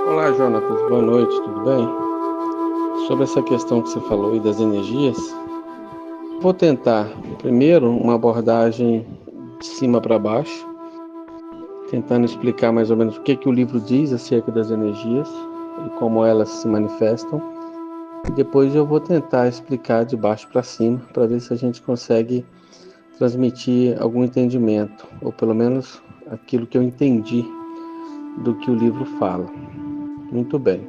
Olá, Jonatas, boa noite, tudo bem? Sobre essa questão que você falou aí das energias, vou tentar primeiro uma abordagem de cima para baixo, tentando explicar mais ou menos o que o livro diz acerca das energias e como elas se manifestam. E depois eu vou tentar explicar de baixo para cima, para ver se a gente consegue transmitir algum entendimento, ou pelo menos aquilo que eu entendi do que o livro fala. Muito bem.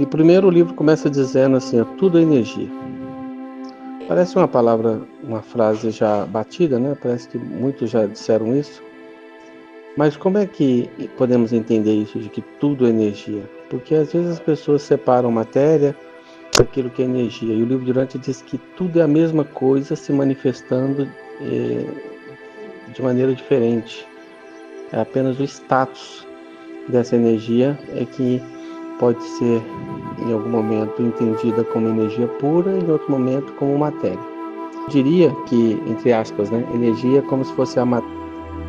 Primeiro o livro começa dizendo assim, tudo é energia. Parece uma palavra, uma frase já batida, né? Parece que muitos já disseram isso. Mas como é que podemos entender isso de que tudo é energia? Porque às vezes as pessoas separam matéria daquilo que é energia. E o livro Durante diz que tudo é a mesma coisa se manifestando de maneira diferente. É apenas o status dessa energia é que pode ser em algum momento entendida como energia pura e em outro momento como matéria. Eu diria que, entre aspas, né, energia é como se fosse a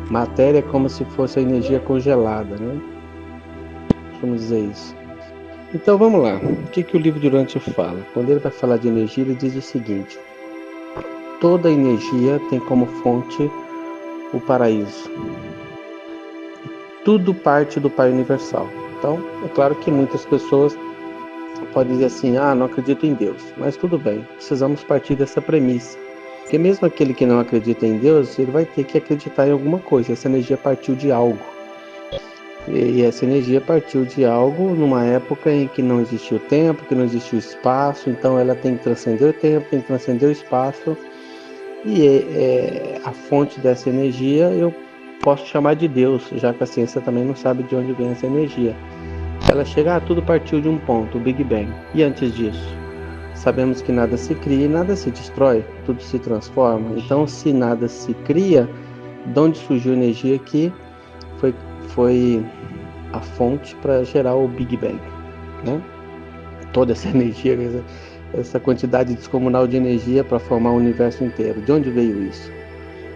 matéria, como se fosse a energia congelada, né? Vamos dizer isso. Então vamos lá, o que o livro Durante fala? Quando ele vai falar de energia, ele diz o seguinte: toda energia tem como fonte o paraíso. Tudo parte do Pai Universal. Então, é claro que muitas pessoas podem dizer assim, não acredito em Deus. Mas tudo bem, precisamos partir dessa premissa. Porque mesmo aquele que não acredita em Deus, ele vai ter que acreditar em alguma coisa. Essa energia partiu de algo. E essa energia partiu de algo numa época em que não existia o tempo, que não existia o espaço. Então ela tem que transcender o tempo, tem que transcender o espaço. E a fonte dessa energia eu posso chamar de Deus, já que a ciência também não sabe de onde vem essa energia. Ela chega, tudo partiu de um ponto, o Big Bang. E antes disso, sabemos que nada se cria e nada se destrói, tudo se transforma. Então, se nada se cria, de onde surgiu a energia que foi a fonte para gerar o Big Bang, né? Toda essa energia, essa quantidade descomunal de energia para formar o universo inteiro. De onde veio isso?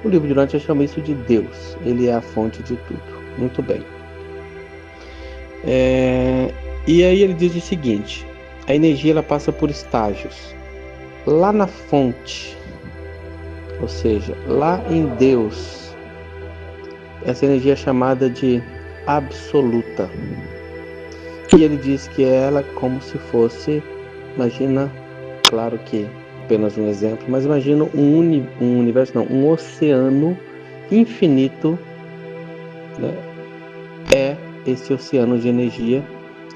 O livro Durante chama isso de Deus. Ele é a fonte de tudo. Muito bem. E aí ele diz o seguinte: a energia ela passa por estágios. Lá na fonte, ou seja, lá em Deus, essa energia é chamada de absoluta. E ele diz que ela é como se fosse, imagina, claro que apenas um exemplo, mas imagina um oceano infinito, né? É esse oceano de energia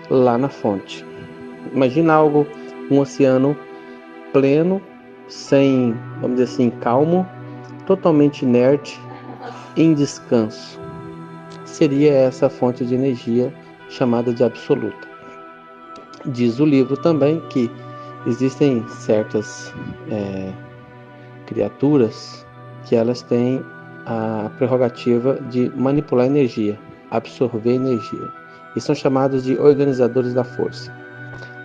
lá na fonte. Imagina um oceano pleno, sem, vamos dizer assim, calmo, totalmente inerte, em descanso. Seria essa fonte de energia chamada de absoluta. Diz o livro também que existem certas criaturas que elas têm a prerrogativa de manipular energia, absorver energia, e são chamados de organizadores da força.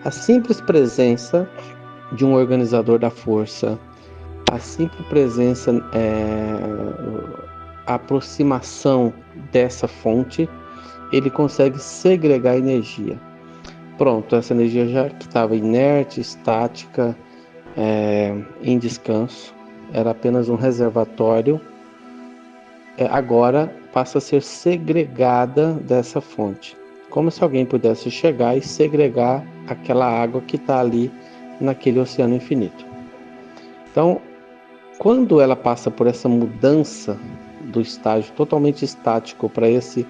A simples presença de um organizador da força, a simples presença, a aproximação dessa fonte, ele consegue segregar energia. Pronto, essa energia já que estava inerte, estática, em descanso, era apenas um reservatório, agora passa a ser segregada dessa fonte. Como se alguém pudesse chegar e segregar aquela água que está ali naquele oceano infinito. Então, quando ela passa por essa mudança do estágio totalmente estático para esse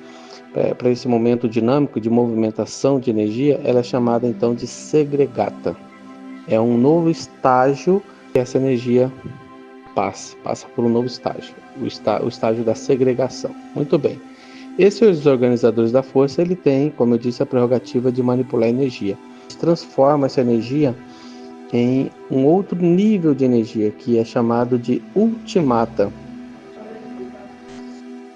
momento dinâmico de movimentação de energia, ela é chamada então de segregata. É um novo estágio que essa energia passa por um novo estágio, o estágio da segregação. Muito bem. Esses organizadores da força, ele tem, como eu disse, a prerrogativa de manipular a energia. Transforma essa energia em um outro nível de energia, que é chamado de ultimata.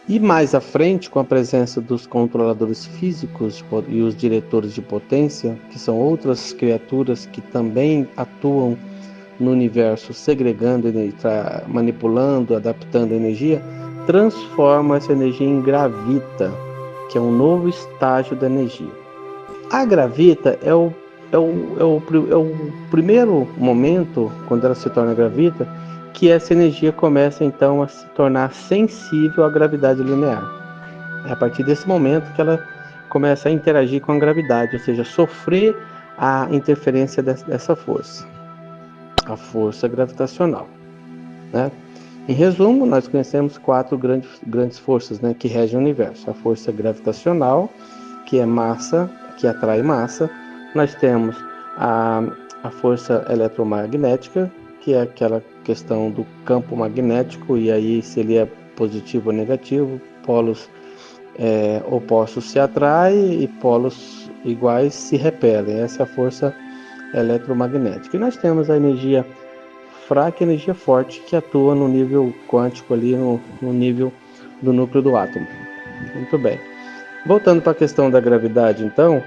E mais à frente, com a presença dos controladores físicos e os diretores de potência, que são outras criaturas que também atuam no universo, segregando, manipulando, adaptando a energia, transforma essa energia em gravita, que é um novo estágio da energia. A gravita é o primeiro momento, quando ela se torna gravita, que essa energia começa então a se tornar sensível à gravidade linear. É a partir desse momento que ela começa a interagir com a gravidade, ou seja, sofrer a interferência dessa força, a força gravitacional, né? Em resumo, nós conhecemos 4 grandes forças, né, que regem o universo. A força gravitacional, que é massa, que atrai massa. Nós temos a força eletromagnética, que é aquela questão do campo magnético, e aí se ele é positivo ou negativo, polos opostos se atraem e polos iguais se repelem. Essa é a força eletromagnética. E nós temos a energia fraca e a energia forte, que atua no nível quântico, ali no nível do núcleo do átomo. Muito bem. Voltando para a questão da gravidade, então,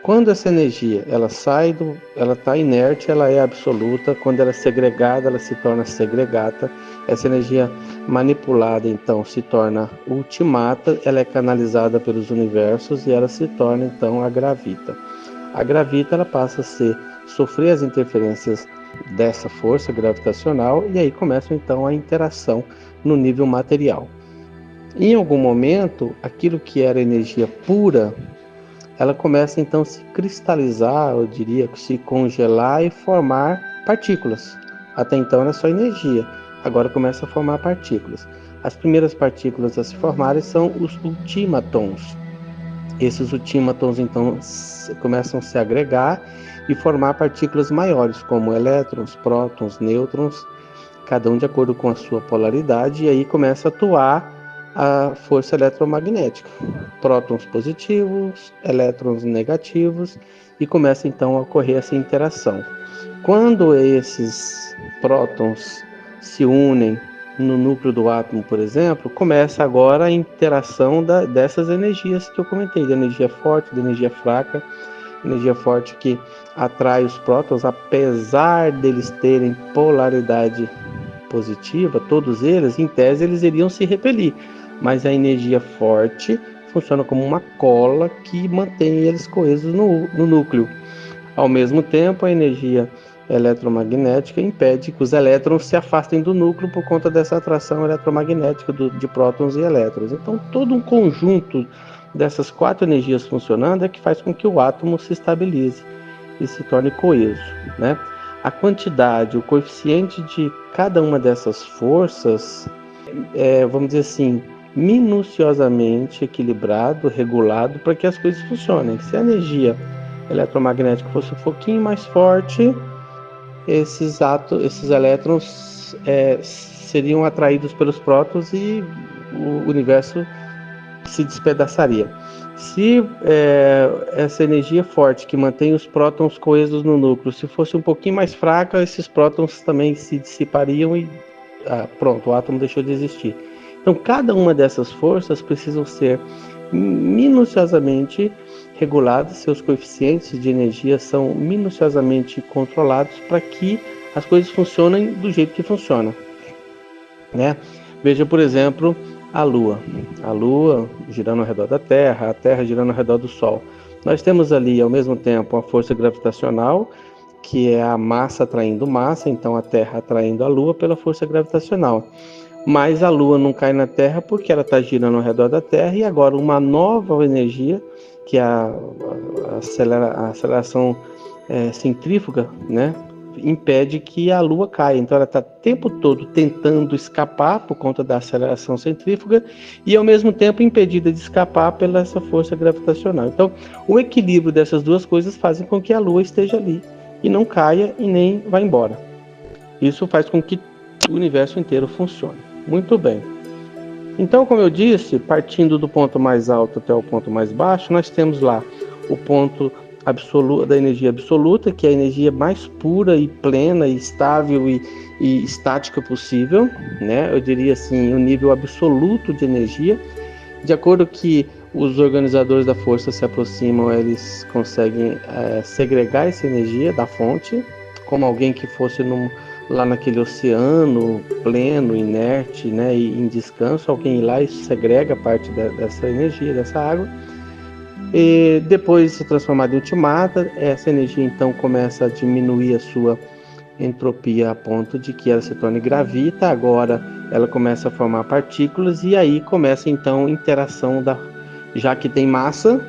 quando essa energia ela está inerte, ela é absoluta. Quando ela é segregada, ela se torna segregata. Essa energia manipulada, então, se torna ultimata. Ela é canalizada pelos universos e ela se torna, então, a gravita. A gravita ela passa a sofrer as interferências dessa força gravitacional e aí começa, então, a interação no nível material. Em algum momento, aquilo que era energia pura, ela começa então a se cristalizar, eu diria, se congelar e formar partículas. Até então era só energia, agora começa a formar partículas. As primeiras partículas a se formarem são os ultímatons. Esses ultímatons então começam a se agregar e formar partículas maiores, como elétrons, prótons, nêutrons, cada um de acordo com a sua polaridade, e aí começa a atuar a força eletromagnética, prótons positivos, elétrons negativos, e começa então a ocorrer essa interação. Quando esses prótons se unem no núcleo do átomo, por exemplo, começa agora a interação dessas energias que eu comentei, da energia forte, da energia fraca. Energia forte que atrai os prótons, apesar deles terem polaridade positiva, todos eles, em tese, eles iriam se repelir. Mas a energia forte funciona como uma cola que mantém eles coesos no núcleo. Ao mesmo tempo, a energia eletromagnética impede que os elétrons se afastem do núcleo por conta dessa atração eletromagnética de prótons e elétrons. Então, todo um conjunto dessas 4 energias funcionando é que faz com que o átomo se estabilize e se torne coeso, né? A quantidade, o coeficiente de cada uma dessas forças vamos dizer assim, minuciosamente equilibrado, regulado, para que as coisas funcionem. Se a energia eletromagnética fosse um pouquinho mais forte, esses elétrons seriam atraídos pelos prótons e o universo se despedaçaria. Se essa energia forte que mantém os prótons coesos no núcleo, se fosse um pouquinho mais fraca, esses prótons também se dissipariam e pronto, o átomo deixou de existir. Então, cada uma dessas forças precisam ser minuciosamente reguladas, seus coeficientes de energia são minuciosamente controlados para que as coisas funcionem do jeito que funciona, né? Veja, por exemplo, a Lua girando ao redor da Terra, a Terra girando ao redor do Sol. Nós temos ali, ao mesmo tempo, a força gravitacional, que é a massa atraindo massa, então a Terra atraindo a Lua pela força gravitacional. Mas a Lua não cai na Terra porque ela está girando ao redor da Terra, e agora uma nova energia, que é a aceleração centrífuga, né, impede que a Lua caia. Então ela está o tempo todo tentando escapar por conta da aceleração centrífuga e ao mesmo tempo impedida de escapar pela essa força gravitacional. Então o equilíbrio dessas duas coisas fazem com que a Lua esteja ali e não caia e nem vá embora. Isso faz com que o universo inteiro funcione. Muito bem. Então, como eu disse, partindo do ponto mais alto até o ponto mais baixo, nós temos lá o ponto absoluto da energia absoluta, que é a energia mais pura e plena e estável e estática possível, né? Eu diria assim, o nível absoluto de energia. De acordo que os organizadores da força se aproximam, eles conseguem segregar essa energia da fonte, como alguém que fosse lá naquele oceano pleno, inerte, né, e em descanso, alguém ir lá e segrega parte dessa energia, dessa água, e depois de ser transformada em ultimata, essa energia então começa a diminuir a sua entropia a ponto de que ela se torne gravita. Agora ela começa a formar partículas e aí começa então a interação já que tem massa,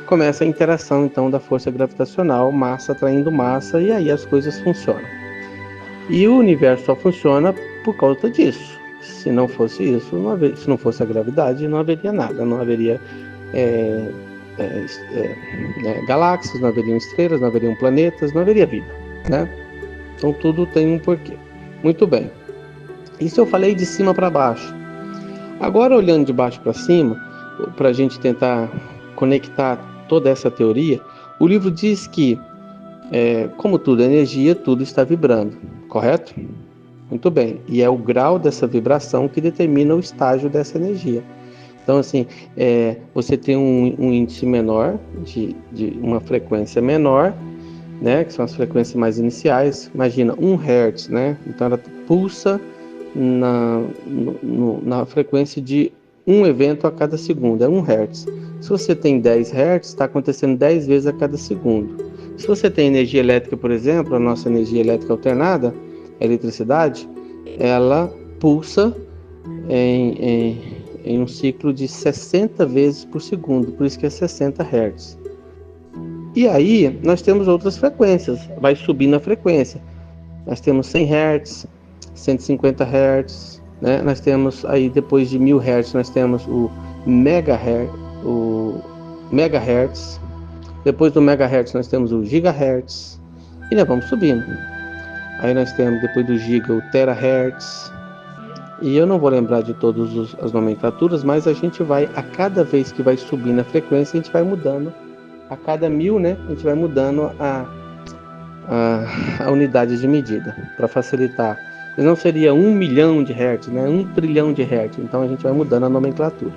começa a interação então da força gravitacional, massa atraindo massa, e aí as coisas funcionam. E o universo só funciona por causa disso. Se não fosse isso, se não fosse a gravidade, não haveria nada, não haveria galáxias, não haveriam estrelas, não haveriam planetas, não haveria vida, né? Então tudo tem um porquê. Muito bem. Isso eu falei de cima para baixo. Agora, olhando de baixo para cima, para a gente tentar conectar toda essa teoria, o livro diz que, como tudo é energia, tudo está vibrando, correto? Muito bem. E é o grau dessa vibração que determina o estágio dessa energia. Então, assim, você tem um índice menor, de uma frequência menor, né, que são as frequências mais iniciais. Imagina 1 Hz, né? Então ela pulsa na frequência de um evento a cada segundo, é 1 Hz. Se você tem 10 Hz, está acontecendo 10 vezes a cada segundo. Se você tem energia elétrica, por exemplo, a nossa energia elétrica alternada, a eletricidade, ela pulsa em um ciclo de 60 vezes por segundo, por isso que é 60 Hz. E aí, nós temos outras frequências, vai subindo a frequência. Nós temos 100 Hz, 150 Hz, né? Nós temos aí, depois de 1000 Hz, nós temos o megahertz. Depois do megahertz, nós temos o gigahertz. E nós vamos subindo. Aí nós temos, depois do giga, o terahertz. E eu não vou lembrar de todas as nomenclaturas, mas a gente vai, a cada vez que vai subindo a frequência, a gente vai mudando. A cada 1000, né, a gente vai mudando a unidade de medida, para facilitar. Mas não seria 1 milhão de hertz, né, 1 trilhão de hertz. Então a gente vai mudando a nomenclatura.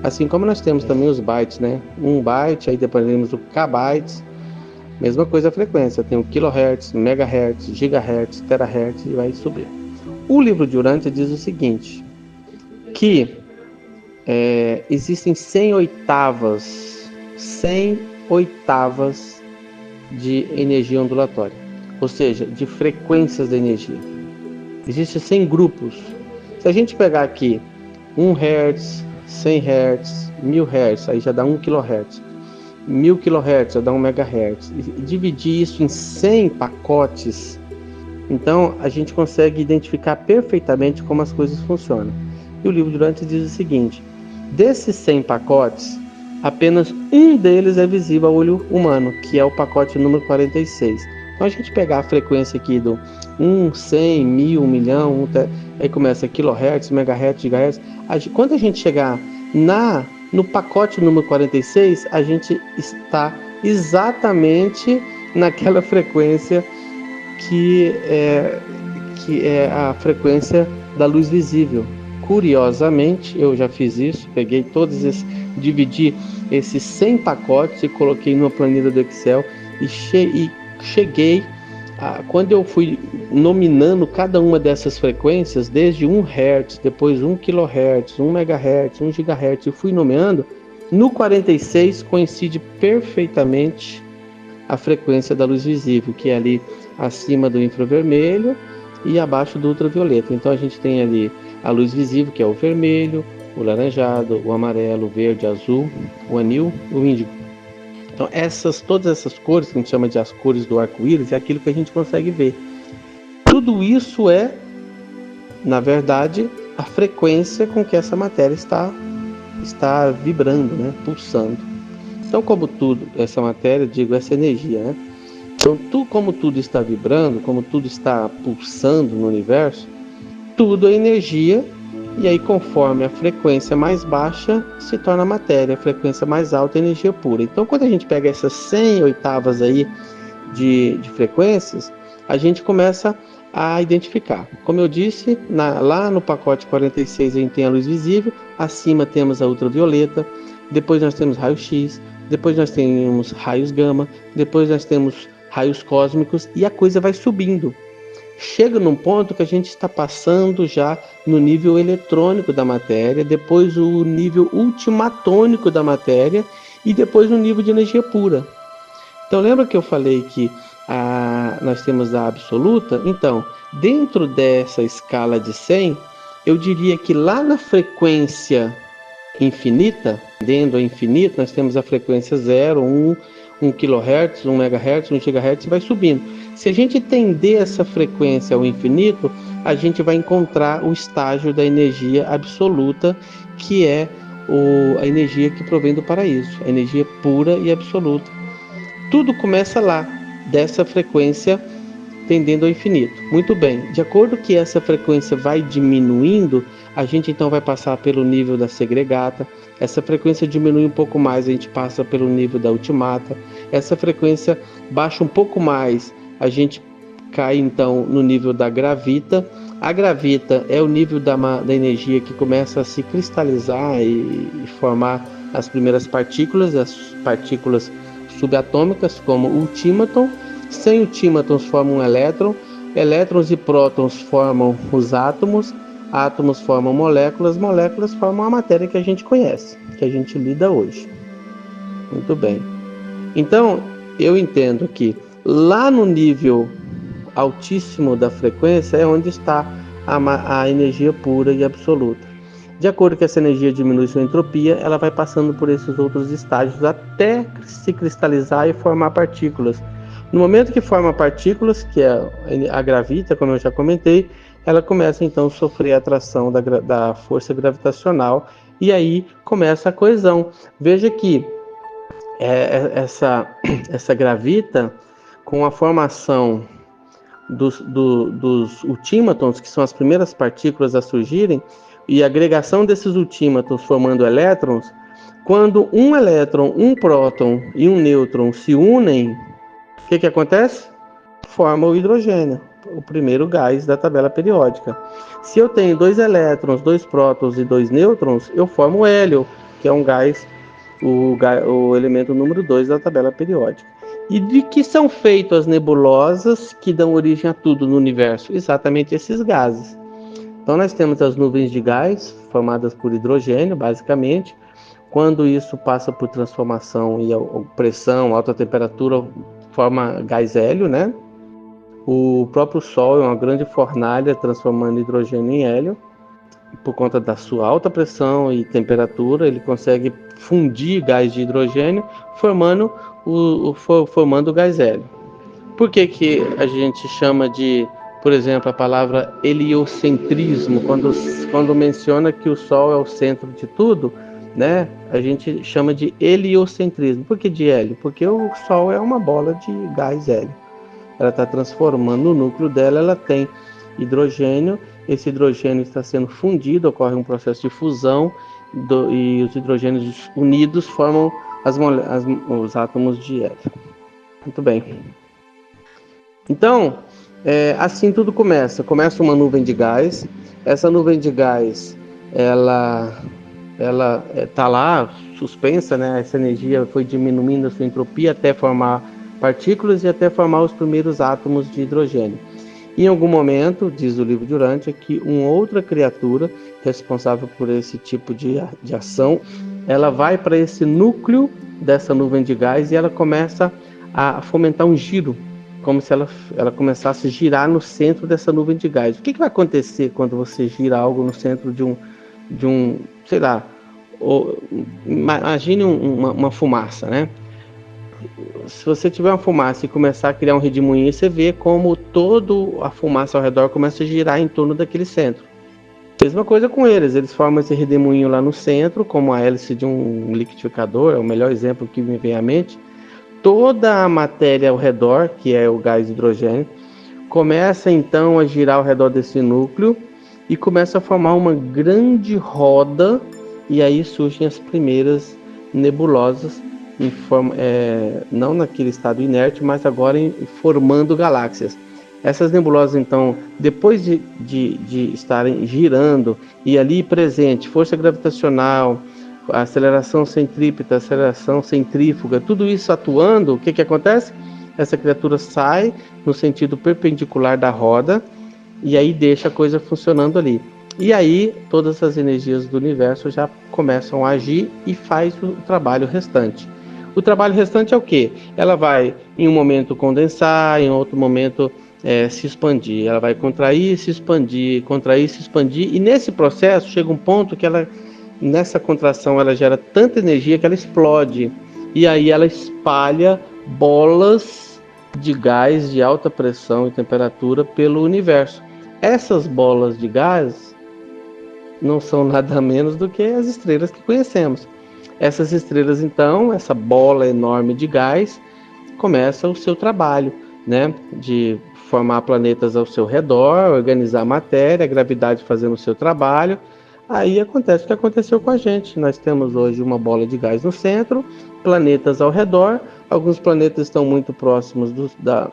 Assim como nós temos também os bytes, né, 1 byte, aí depois temos o kbytes. Mesma coisa a frequência, tem o kilohertz, megahertz, gigahertz, terahertz e vai subir. O livro de Urântia diz o seguinte, que existem 100 oitavas de energia ondulatória, ou seja, de frequências da energia. Existem 100 grupos. Se a gente pegar aqui 1 Hz, 100 Hz, 1000 Hz, aí já dá 1 kHz. 1000 kHz já dá 1 MHz. E dividir isso em 100 pacotes, então a gente consegue identificar perfeitamente como as coisas funcionam. E o livro de Urântia diz o seguinte, desses 100 pacotes, apenas um deles é visível ao olho humano, que é o pacote número 46. Então a gente pegar a frequência aqui do 1, 100, 1000, 1 milhão, aí começa kHz, megahertz, gigahertz. Quando a gente chegar no pacote número 46, a gente está exatamente naquela frequência que é a frequência da luz visível. Curiosamente, eu já fiz isso, peguei dividi esses 100 pacotes e coloquei numa planilha do Excel e cheguei quando eu fui nominando cada uma dessas frequências, desde 1 Hz, depois 1 kHz, 1 MHz, 1 GHz, eu fui nomeando, no 46 coincide perfeitamente a frequência da luz visível, que é ali acima do infravermelho e abaixo do ultravioleta. Então a gente tem ali a luz visível, que é o vermelho, o laranjado, o amarelo, o verde, o azul, o anil, o índigo. Então todas essas cores, que a gente chama de as cores do arco-íris, é aquilo que a gente consegue ver. Tudo isso é, na verdade, a frequência com que essa matéria está vibrando, né? Pulsando. Então, como tudo, essa matéria, essa energia, né? Então, como tudo está vibrando, como tudo está pulsando no universo, tudo é energia. E aí, conforme a frequência mais baixa, se torna matéria, a frequência mais alta é energia pura. Então, quando a gente pega essas 100 oitavas aí de frequências, a gente começa a identificar. Como eu disse, lá no pacote 46 a gente tem a luz visível, acima temos a ultravioleta, depois nós temos raio-x, depois nós temos raios gama, depois nós temos raios cósmicos, e a coisa vai subindo. Chega num ponto que a gente está passando já no nível eletrônico da matéria, depois o nível ultimatônico da matéria e depois o nível de energia pura. Então lembra que eu falei que nós temos a absoluta? Então, dentro dessa escala de 100, eu diria que lá na frequência infinita, dentro do infinito, nós temos a frequência 0, 1 kHz, 1 MHz, 1 GHz, e vai subindo. Se a gente tender essa frequência ao infinito, a gente vai encontrar o estágio da energia absoluta, que é a energia que provém do paraíso, a energia pura e absoluta. Tudo começa lá, dessa frequência tendendo ao infinito. Muito bem, de acordo que essa frequência vai diminuindo, a gente então vai passar pelo nível da segregata. Essa frequência diminui um pouco mais, a gente passa pelo nível da ultimata. Essa frequência baixa um pouco mais, a gente cai então no nível da gravita. A gravita é o nível da energia que começa a se cristalizar e formar as primeiras partículas, as partículas subatômicas, como o ultímaton. Sem ultímatons formam um elétron, elétrons e prótons formam os átomos, átomos formam moléculas, moléculas formam a matéria que a gente conhece, que a gente lida hoje. Muito bem. Então, eu entendo que lá no nível altíssimo da frequência é onde está a energia pura e absoluta. De acordo que essa energia diminui sua entropia, ela vai passando por esses outros estágios até se cristalizar e formar partículas. No momento que forma partículas, que é a gravita, como eu já comentei, ela começa então a sofrer a atração da força gravitacional, e aí começa a coesão. Veja que essa gravita, com a formação dos ultímatons, que são as primeiras partículas a surgirem, e a agregação desses ultímatons formando elétrons, quando um elétron, um próton e um nêutron se unem, o que acontece? Forma o hidrogênio, o primeiro gás da tabela periódica. Se eu tenho 2 elétrons, 2 prótons e 2 nêutrons, eu formo o hélio, que é um gás, o elemento número 2 da tabela periódica. E de que são feitas as nebulosas que dão origem a tudo no universo? Exatamente esses gases. Então nós temos as nuvens de gás, formadas por hidrogênio, basicamente. Quando isso passa por transformação e pressão, alta temperatura, forma gás hélio, né? O próprio Sol é uma grande fornalha transformando hidrogênio em hélio. Por conta da sua alta pressão e temperatura, ele consegue fundir gás de hidrogênio, formando o gás hélio. Por que a gente chama de, por exemplo, a palavra heliocentrismo, quando menciona que o Sol é o centro de tudo, né? A gente chama de heliocentrismo. Por que de hélio? Porque o Sol é uma bola de gás hélio. Ela está transformando o núcleo dela, ela tem hidrogênio, esse hidrogênio está sendo fundido, ocorre um processo de fusão e os hidrogênios unidos formam os átomos de hélio. Muito bem. Então, assim tudo começa uma nuvem de gás. Essa nuvem de gás, ela está lá suspensa, né? Essa energia foi diminuindo a sua entropia até formar partículas e até formar os primeiros átomos de hidrogênio. Em algum momento, diz o livro de Urântia, que uma outra criatura responsável por esse tipo de ação, ela vai para esse núcleo dessa nuvem de gás e ela começa a fomentar um giro, como se ela começasse a girar no centro dessa nuvem de gás. O que vai acontecer quando você gira algo no centro de um, sei lá, imagine uma fumaça, né? Se você tiver uma fumaça e começar a criar um redemoinho, você vê como toda a fumaça ao redor começa a girar em torno daquele centro. Mesma coisa com eles formam esse redemoinho lá no centro, como a hélice de um liquidificador, é o melhor exemplo que me vem à mente. Toda a matéria ao redor, que é o gás de hidrogênio, começa então a girar ao redor desse núcleo e começa a formar uma grande roda, e aí surgem as primeiras nebulosas, não naquele estado inerte, mas agora formando galáxias. Essas nebulosas, então, depois de estarem girando e ali presente força gravitacional, aceleração centrípeta, aceleração centrífuga, tudo isso atuando, o que acontece? essa criatura sai no sentido perpendicular da roda e aí deixa a coisa funcionando ali. E aí todas as energias do universo já começam a agir e faz o trabalho restante. O trabalho restante é o quê? Ela vai em um momento condensar, em outro momento se expandir. Ela vai contrair, se expandir, contrair, se expandir. E nesse processo chega um ponto que ela, nessa contração, ela gera tanta energia que ela explode. E aí ela espalha bolas de gás de alta pressão e temperatura pelo universo. Essas bolas de gás não são nada menos do que as estrelas que conhecemos. Essas estrelas, então, essa bola enorme de gás, começa o seu trabalho, né? De formar planetas ao seu redor, organizar a matéria, a gravidade fazendo o seu trabalho. Aí acontece o que aconteceu com a gente. Nós temos hoje uma bola de gás no centro, planetas ao redor. Alguns planetas estão muito próximos da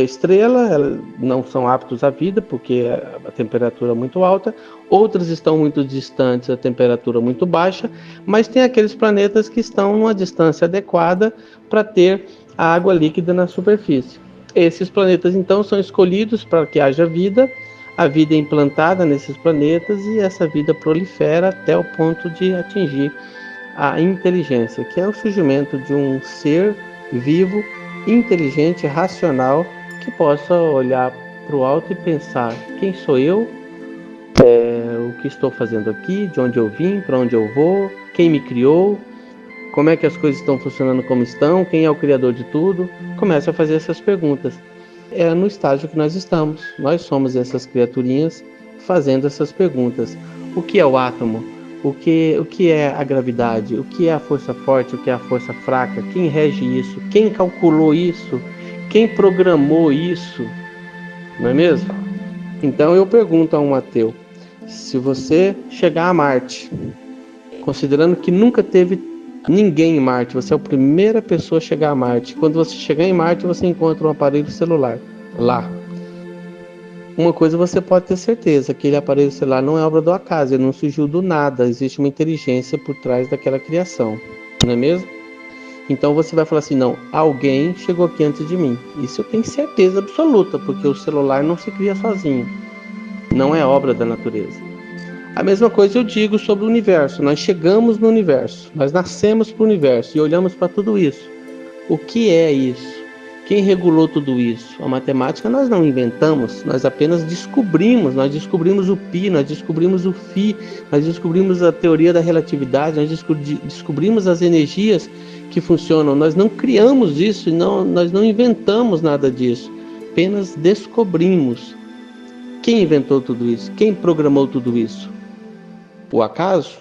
estrela, não são aptos à vida porque a temperatura é muito alta. Outros estão muito distantes, a temperatura muito baixa, mas tem aqueles planetas que estão numa distância adequada para ter a água líquida na superfície. Esses planetas então são escolhidos para que haja vida, a vida é implantada nesses planetas e essa vida prolifera até o ponto de atingir a inteligência, que é o surgimento de um ser vivo, inteligente, racional, que possa olhar para o alto e pensar: quem sou eu? O que estou fazendo aqui? De onde eu vim? Para onde eu vou? Quem me criou? Como é que as coisas estão funcionando como estão? Quem é o criador de tudo? Começa a fazer essas perguntas. É no estágio que nós estamos. Nós somos essas criaturinhas fazendo essas perguntas. O que é o átomo? O que é a gravidade? O que é a força forte? O que é a força fraca? Quem rege isso? Quem calculou isso? Quem programou isso? Não é mesmo? Então eu pergunto a um ateu: se você chegar a Marte, considerando que nunca teve ninguém em Marte, você é a primeira pessoa a chegar a Marte. Quando você chegar em Marte, você encontra um aparelho celular lá. Uma coisa você pode ter certeza: aquele aparelho celular não é obra do acaso, ele não surgiu do nada, existe uma inteligência por trás daquela criação, não é mesmo? Então você vai falar assim: não, alguém chegou aqui antes de mim. Isso eu tenho certeza absoluta, porque o celular não se cria sozinho, não é obra da natureza. A mesma coisa eu digo sobre o universo. Nós chegamos no universo, nós nascemos para o universo e olhamos para tudo isso. O que é isso? Quem regulou tudo isso? A matemática nós não inventamos, nós apenas descobrimos. Nós descobrimos o π, nós descobrimos o φ, nós descobrimos a teoria da relatividade, nós descobrimos as energias que funcionam. Nós não criamos isso, nós não inventamos nada disso, apenas descobrimos. Quem inventou tudo isso? Quem programou tudo isso? O acaso?